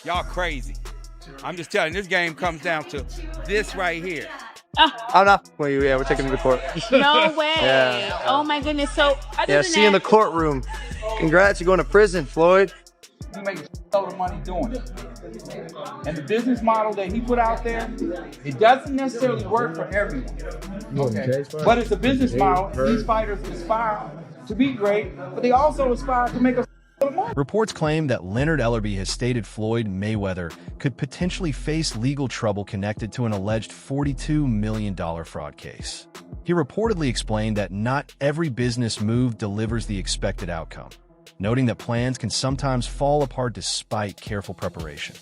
Y'all crazy. I'm just telling you, this game comes down to this right here. I'm not. Well, yeah, we're taking him to court. No way. Yeah. Oh my goodness. So other than See you in the courtroom. Congrats, you're going to prison, Floyd. You make a lot of money doing it. And the business model that he put out there, it doesn't necessarily work for everyone. Okay. But it's a business model. These fighters aspire to be great, but they also aspire to make a lot of money. Reports claim that Leonard Ellerbe has stated Floyd Mayweather could potentially face legal trouble connected to an alleged $42 million fraud case. He reportedly explained that not every business move delivers the expected outcome, noting that plans can sometimes fall apart despite careful preparation.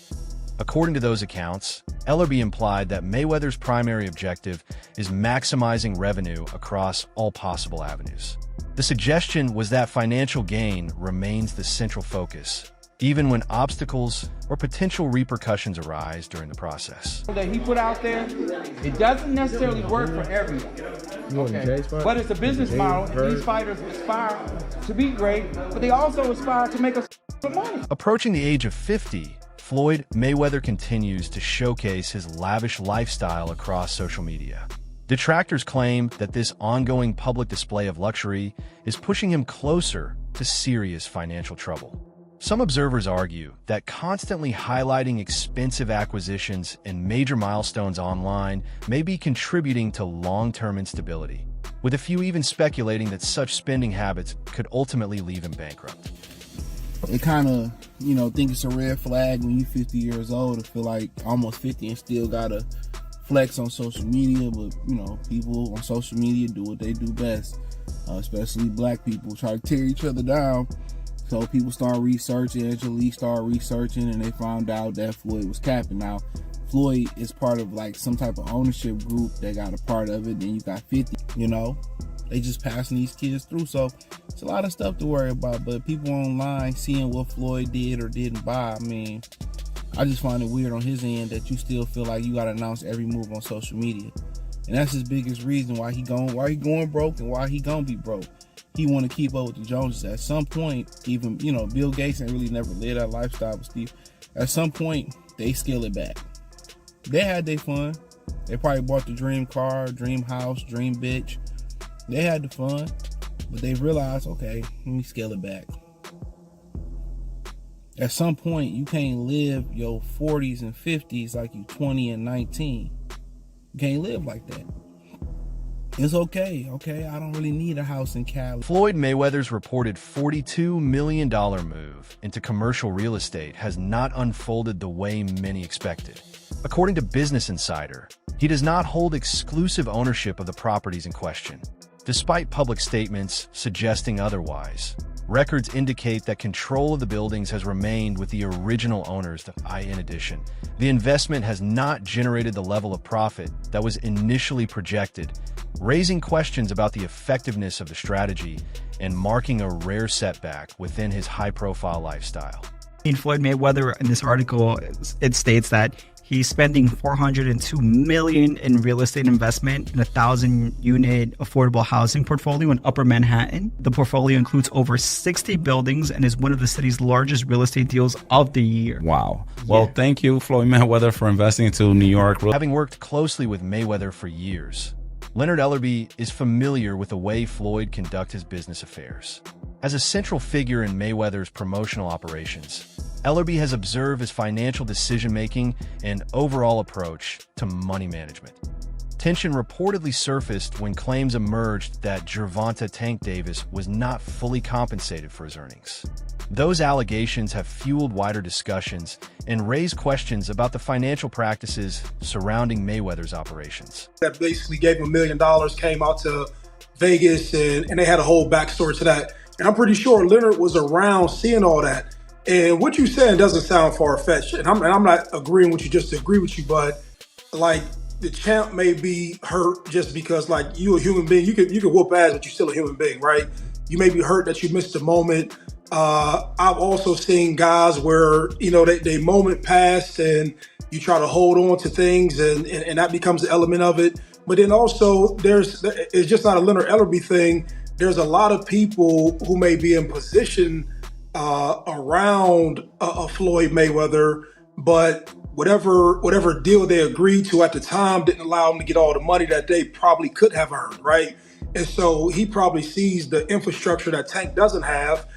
According to those accounts, Ellerbe implied that Mayweather's primary objective is maximizing revenue across all possible avenues. The suggestion was that financial gain remains the central focus, even when obstacles or potential repercussions arise during the process. That he put out there, it doesn't necessarily work for everyone. Okay. But it's a business model. These fighters aspire to be great, but they also aspire to make a lot of money. Approaching the age of 50, Floyd Mayweather continues to showcase his lavish lifestyle across social media. Detractors claim that this ongoing public display of luxury is pushing him closer to serious financial trouble. Some observers argue that constantly highlighting expensive acquisitions and major milestones online may be contributing to long-term instability, with a few even speculating that such spending habits could ultimately leave him bankrupt. They kind of, think it's a red flag when you're 50 years old to feel like almost 50 and still gotta flex on social media. But, people on social media do what they do best, especially black people try to tear each other down. So people start researching, Angelique started researching, and they found out that Floyd was capping. Now, Floyd is part of like some type of ownership group that got a part of it. Then you got 50, they just passing these kids through. So it's a lot of stuff to worry about. But people online seeing what Floyd did or didn't buy, I just find it weird on his end that you still feel like you got to announce every move on social media. And that's his biggest reason why he going broke and why he gonna be broke. He want to keep up with the Joneses. At some point, even, Bill Gates ain't really never lived that lifestyle with Steve. At some point, they scale it back. They had their fun. They probably bought the dream car, dream house, dream bitch. They had the fun, but they realized, okay, let me scale it back. At some point, you can't live your 40s and 50s like you 20 and 19. You can't live like that. It's okay, I don't really need a house in Cali. Floyd Mayweather's reported $42 million move into commercial real estate has not unfolded the way many expected. According to Business Insider, he does not hold exclusive ownership of the properties in question, despite public statements suggesting otherwise. Records indicate that control of the buildings has remained with the original owners. In addition, the investment has not generated the level of profit that was initially projected, raising questions about the effectiveness of the strategy and marking a rare setback within his high-profile lifestyle. In Floyd Mayweather, in this article, it states that he's spending $402 million in real estate investment in a 1,000-unit affordable housing portfolio in Upper Manhattan. The portfolio includes over 60 buildings and is one of the city's largest real estate deals of the year. Wow. Well, thank you, Floyd Mayweather, for investing into New York. Having worked closely with Mayweather for years, Leonard Ellerbe is familiar with the way Floyd conducts his business affairs. As a central figure in Mayweather's promotional operations, Ellerbe has observed his financial decision-making and overall approach to money management. Tension reportedly surfaced when claims emerged that Gervonta Tank Davis was not fully compensated for his earnings. Those allegations have fueled wider discussions and raised questions about the financial practices surrounding Mayweather's operations. That basically gave him $1 million, came out to Vegas, and they had a whole backstory to that. And I'm pretty sure Leonard was around seeing all that. And what you're saying doesn't sound far-fetched. And I'm not agreeing with you just to agree with you, but like the champ may be hurt just because like you a human being, you could whoop ass, but you're still a human being, right? You may be hurt that you missed a moment. I've also seen guys where, they moment passed and you try to hold on to things and that becomes an element of it. But then also it's just not a Leonard Ellerbe thing. There's a lot of people who may be in position around Floyd Mayweather but whatever deal they agreed to at the time didn't allow him to get all the money that they probably could have earned, right? And so he probably sees the infrastructure that Tank doesn't have.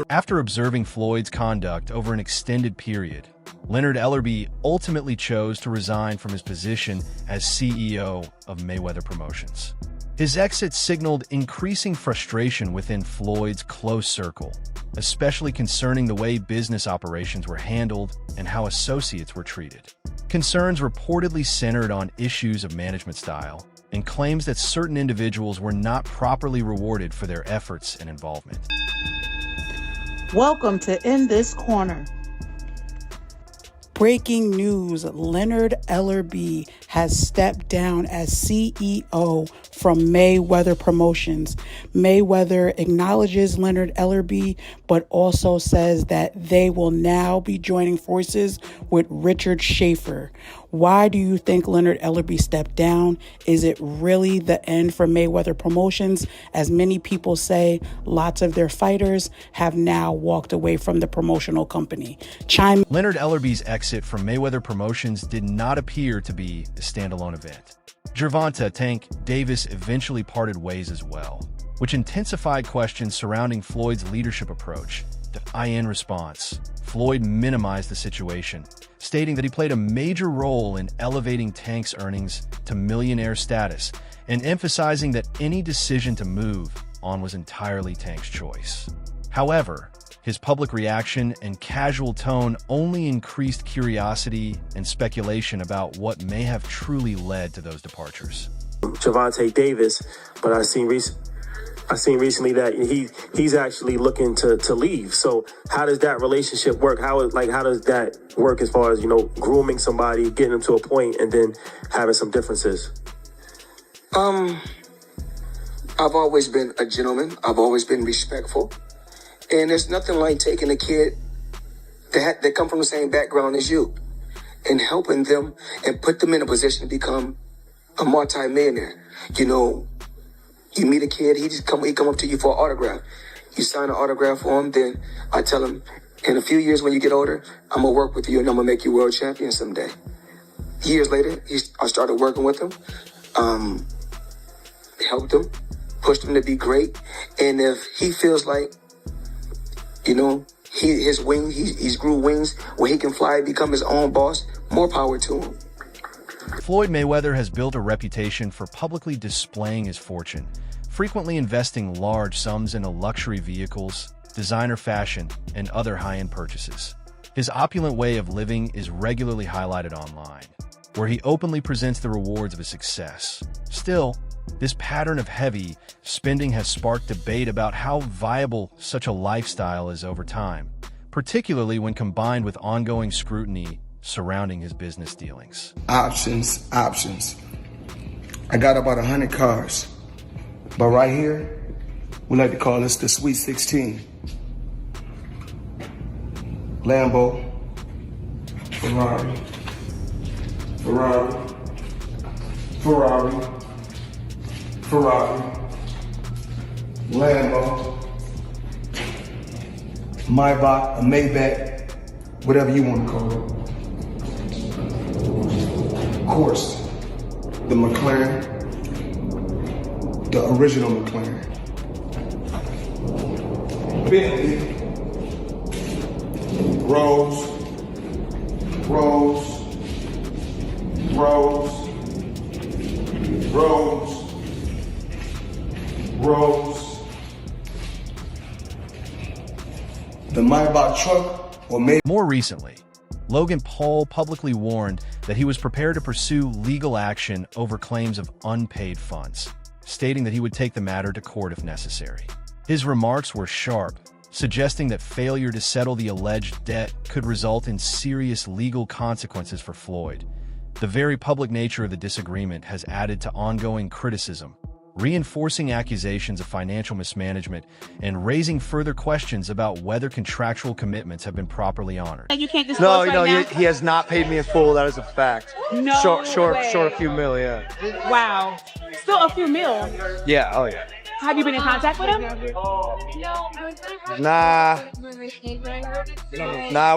After observing Floyd's conduct over an extended period, Leonard Ellerbe ultimately chose to resign from his position as CEO of Mayweather Promotions. His exit signaled increasing frustration within Floyd's close circle, especially concerning the way business operations were handled and how associates were treated. Concerns reportedly centered on issues of management style and claims that certain individuals were not properly rewarded for their efforts and involvement. Welcome to In This Corner. Breaking news, Leonard Ellerbe has stepped down as CEO from Mayweather Promotions. Mayweather acknowledges Leonard Ellerbe, but also says that they will now be joining forces with Richard Schaefer. Why do you think Leonard Ellerbe stepped down? Is it really the end for Mayweather Promotions? As many people say, lots of their fighters have now walked away from the promotional company. Leonard Ellerbe's exit from Mayweather Promotions did not appear to be a standalone event. Gervonta "Tank" Davis eventually parted ways as well, which intensified questions surrounding Floyd's leadership approach. In response, Floyd minimized the situation, stating that he played a major role in elevating Tank's earnings to millionaire status and emphasizing that any decision to move on was entirely Tank's choice. However, his public reaction and casual tone only increased curiosity and speculation about what may have truly led to those departures. Gervonta Davis, but I seen recently that he's actually looking to leave. So how does that relationship work? How does that work as far as, grooming somebody, getting them to a point, and then having some differences? I've always been a gentleman. I've always been respectful. And there's nothing like taking a kid that come from the same background as you and helping them and put them in a position to become a multi-millionaire. You meet a kid, he come up to you for an autograph. You sign an autograph for him, then I tell him, in a few years when you get older, I'm going to work with you and I'm going to make you world champion someday. Years later, I started working with him, helped him, pushed him to be great. And if he feels like, he's grew wings where he can fly, become his own boss, more power to him. Floyd Mayweather has built a reputation for publicly displaying his fortune, frequently investing large sums into luxury vehicles, designer fashion, and other high-end purchases. His opulent way of living is regularly highlighted online, where he openly presents the rewards of his success. Still, this pattern of heavy spending has sparked debate about how viable such a lifestyle is over time, particularly when combined with ongoing scrutiny surrounding his business dealings. Options. I got about 100 cars, but right here, we like to call this the Sweet 16. Lambo, Ferrari, Lambo, Maybach, a Maybach, whatever you want to call it. Of course, the McLaren, the original McLaren. Bentley, Rolls, the Maybach truck, or maybe. More recently, Logan Paul publicly warned that he was prepared to pursue legal action over claims of unpaid funds, stating that he would take the matter to court if necessary. His remarks were sharp, suggesting that failure to settle the alleged debt could result in serious legal consequences for Floyd. The very public nature of the disagreement has added to ongoing criticism, reinforcing accusations of financial mismanagement and raising further questions about whether contractual commitments have been properly honored. You can't disclose right now? He has not paid me in full. That is a fact. No short way. a few mil, yeah. Wow. Still a few mil. Yeah, oh yeah. Have you been in contact with him? Nah,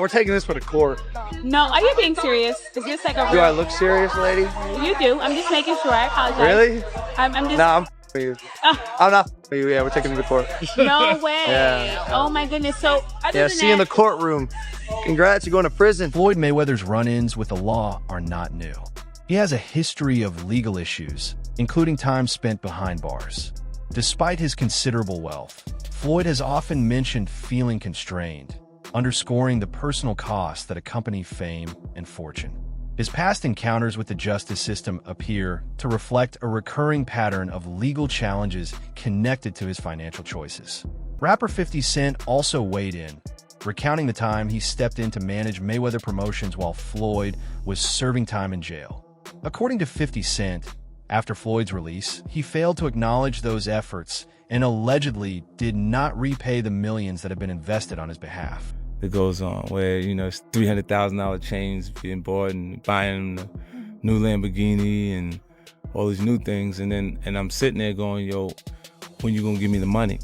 we're taking this for the court. No, are you being serious? Is this like a Do I look serious, lady? You do. I'm just making sure. I apologize. Really? I'm just... Nah, I'm with you. I'm not with you. Yeah, we're taking it to the court. No way. Yeah. Oh my goodness. So, Yeah, see you in the courtroom. Congrats, you're going to prison. Floyd Mayweather's run-ins with the law are not new. He has a history of legal issues, including time spent behind bars. Despite his considerable wealth, Floyd has often mentioned feeling constrained, underscoring the personal costs that accompany fame and fortune. His past encounters with the justice system appear to reflect a recurring pattern of legal challenges connected to his financial choices. Rapper 50 Cent also weighed in, recounting the time he stepped in to manage Mayweather Promotions while Floyd was serving time in jail. According to 50 Cent, after Floyd's release, he failed to acknowledge those efforts and allegedly did not repay the millions that had been invested on his behalf. It goes on where, it's $300,000 chains being bought and buying a new Lamborghini and all these new things. And I'm sitting there going, yo, when you gonna give me the money?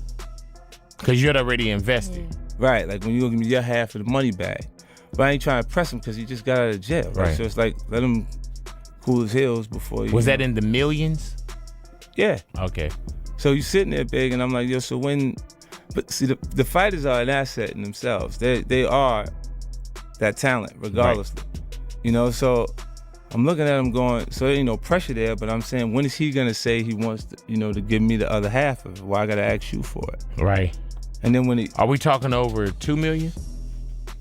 Because you'd already invested. Right, like when you gonna give me your half of the money back. But I ain't trying to press him because he just got out of jail, right? So it's like, let him cool his heels before you. Was that in the millions? Yeah. Okay. So you sitting there big, and I'm like, yo, so when, but see, the fighters are an asset in themselves. They are that talent, regardless. Right. So I'm looking at him going, so there ain't no pressure there, but I'm saying, when is he gonna say he wants to, to give me the other half of it? Why I gotta ask you for it? Right. And then when are we talking over $2 million?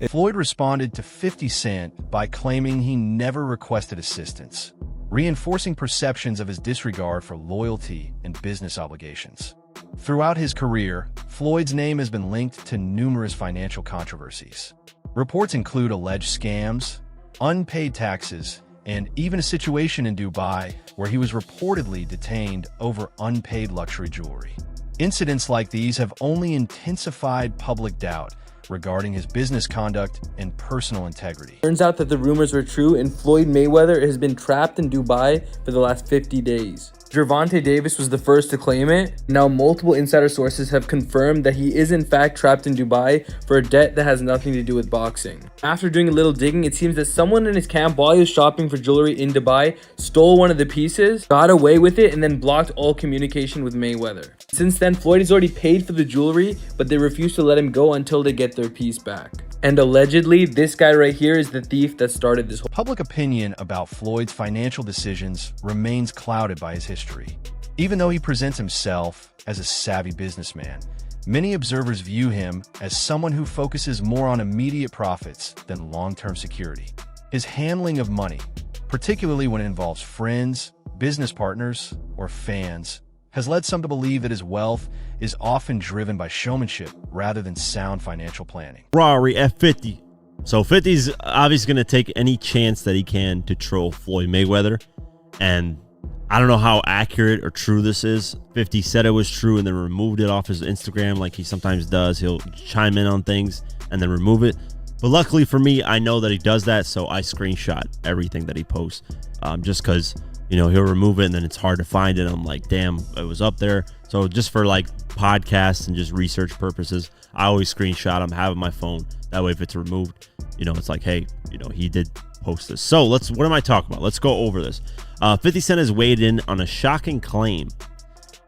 Floyd responded to 50 Cent by claiming he never requested assistance, reinforcing perceptions of his disregard for loyalty and business obligations. Throughout his career, Floyd's name has been linked to numerous financial controversies. Reports include alleged scams, unpaid taxes, and even a situation in Dubai where he was reportedly detained over unpaid luxury jewelry. Incidents like these have only intensified public doubt regarding his business conduct and personal integrity. Turns out that the rumors were true, and Floyd Mayweather has been trapped in Dubai for the last 50 days. Gervonta Davis was the first to claim it. Now multiple insider sources have confirmed that he is in fact trapped in Dubai for a debt that has nothing to do with boxing. After doing a little digging, it seems that someone in his camp, while he was shopping for jewelry in Dubai, stole one of the pieces, got away with it, and then blocked all communication with Mayweather. Since then, Floyd has already paid for the jewelry, but they refuse to let him go until they get their piece back. And allegedly, this guy right here is the thief that started this whole... Public opinion about Floyd's financial decisions remains clouded by his history. Even though he presents himself as a savvy businessman, many observers view him as someone who focuses more on immediate profits than long-term security. His handling of money, particularly when it involves friends, business partners, or fans, has led some to believe that his wealth is often driven by showmanship rather than sound financial planning. Ferrari F50. So 50's obviously going to take any chance that he can to troll Floyd Mayweather. And I don't know how accurate or true this is. 50 said it was true and then removed it off his Instagram like he sometimes does. He'll chime in on things and then remove it. But luckily for me, I know that he does that, so I screenshot everything that he posts just because, he'll remove it and then it's hard to find it. I'm like, damn, it was up there. So just for like podcasts and just research purposes, I always screenshot them, have it on my phone. That way, if it's removed, it's like, hey, he did post this. So what am I talking about? Let's go over this. 50 Cent has weighed in on a shocking claim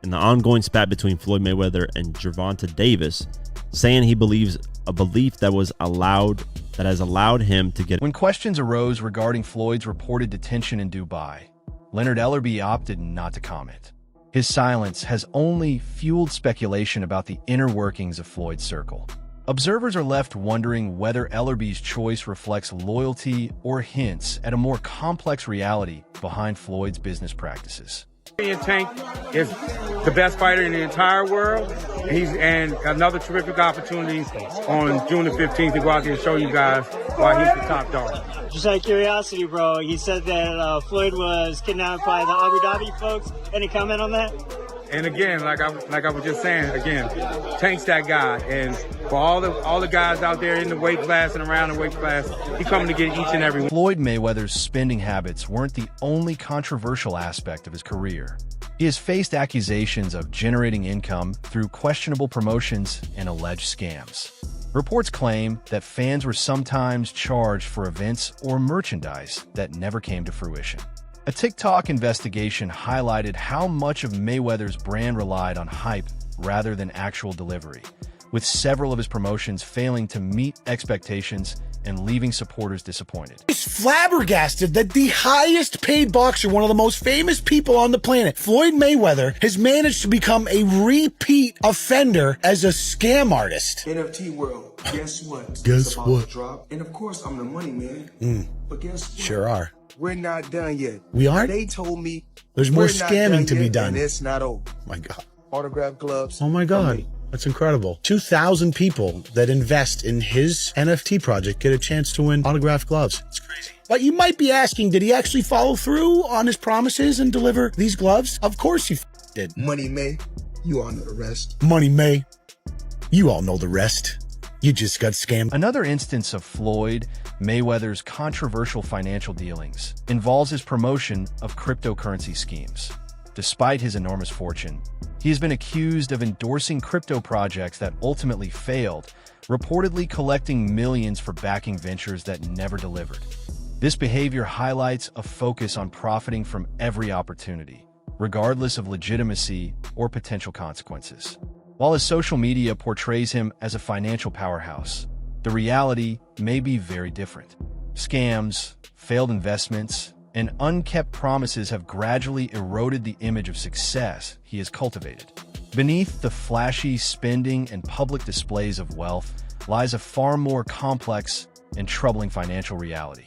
in the ongoing spat between Floyd Mayweather and Gervonta Davis, saying he believes a belief that has allowed him to get... When questions arose regarding Floyd's reported detention in Dubai, Leonard Ellerbe opted not to comment. His silence has only fueled speculation about the inner workings of Floyd's circle. Observers are left wondering whether Ellerbe's choice reflects loyalty or hints at a more complex reality behind Floyd's business practices. Tank is the best fighter in the entire world. And another terrific opportunity on June the 15th to go out there and show you guys why he's the top dog. Just out of curiosity, bro, he said that Floyd was kidnapped by the Abu Dhabi folks. Any comment on that? And again, like I was just saying, Tank's that guy. And for all the guys out there in the weight class and around the weight class, he's coming to get each and every one. Floyd Mayweather's spending habits weren't the only controversial aspect of his career. He has faced accusations of generating income through questionable promotions and alleged scams. Reports claim that fans were sometimes charged for events or merchandise that never came to fruition. A TikTok investigation highlighted how much of Mayweather's brand relied on hype rather than actual delivery, with several of his promotions failing to meet expectations and leaving supporters disappointed. He's flabbergasted that the highest paid boxer, one of the most famous people on the planet, Floyd Mayweather, has managed to become a repeat offender as a scam artist. NFT world, guess what? Guess It's about what? to drop. And of course, I'm the money man. But guess what? Sure are. We're not done yet. We aren't? They told me There's more we're not scamming to be yet, done. and it's not over. My God. Autograph gloves. Oh my God. That's incredible. 2,000 people that invest in his NFT project get a chance to win autographed gloves. It's crazy. But you might be asking, did he actually follow through on his promises and deliver these gloves? Of course he did. Money May, you all know the rest. Money May, you all know the rest. You just got scammed. Another instance of Floyd Mayweather's controversial financial dealings involves his promotion of cryptocurrency schemes. Despite his enormous fortune, he has been accused of endorsing crypto projects that ultimately failed, reportedly collecting millions for backing ventures that never delivered. This behavior highlights a focus on profiting from every opportunity, regardless of legitimacy or potential consequences. While his social media portrays him as a financial powerhouse, the reality may be very different. Scams, failed investments, and unkept promises have gradually eroded the image of success he has cultivated. Beneath the flashy spending and public displays of wealth lies a far more complex and troubling financial reality.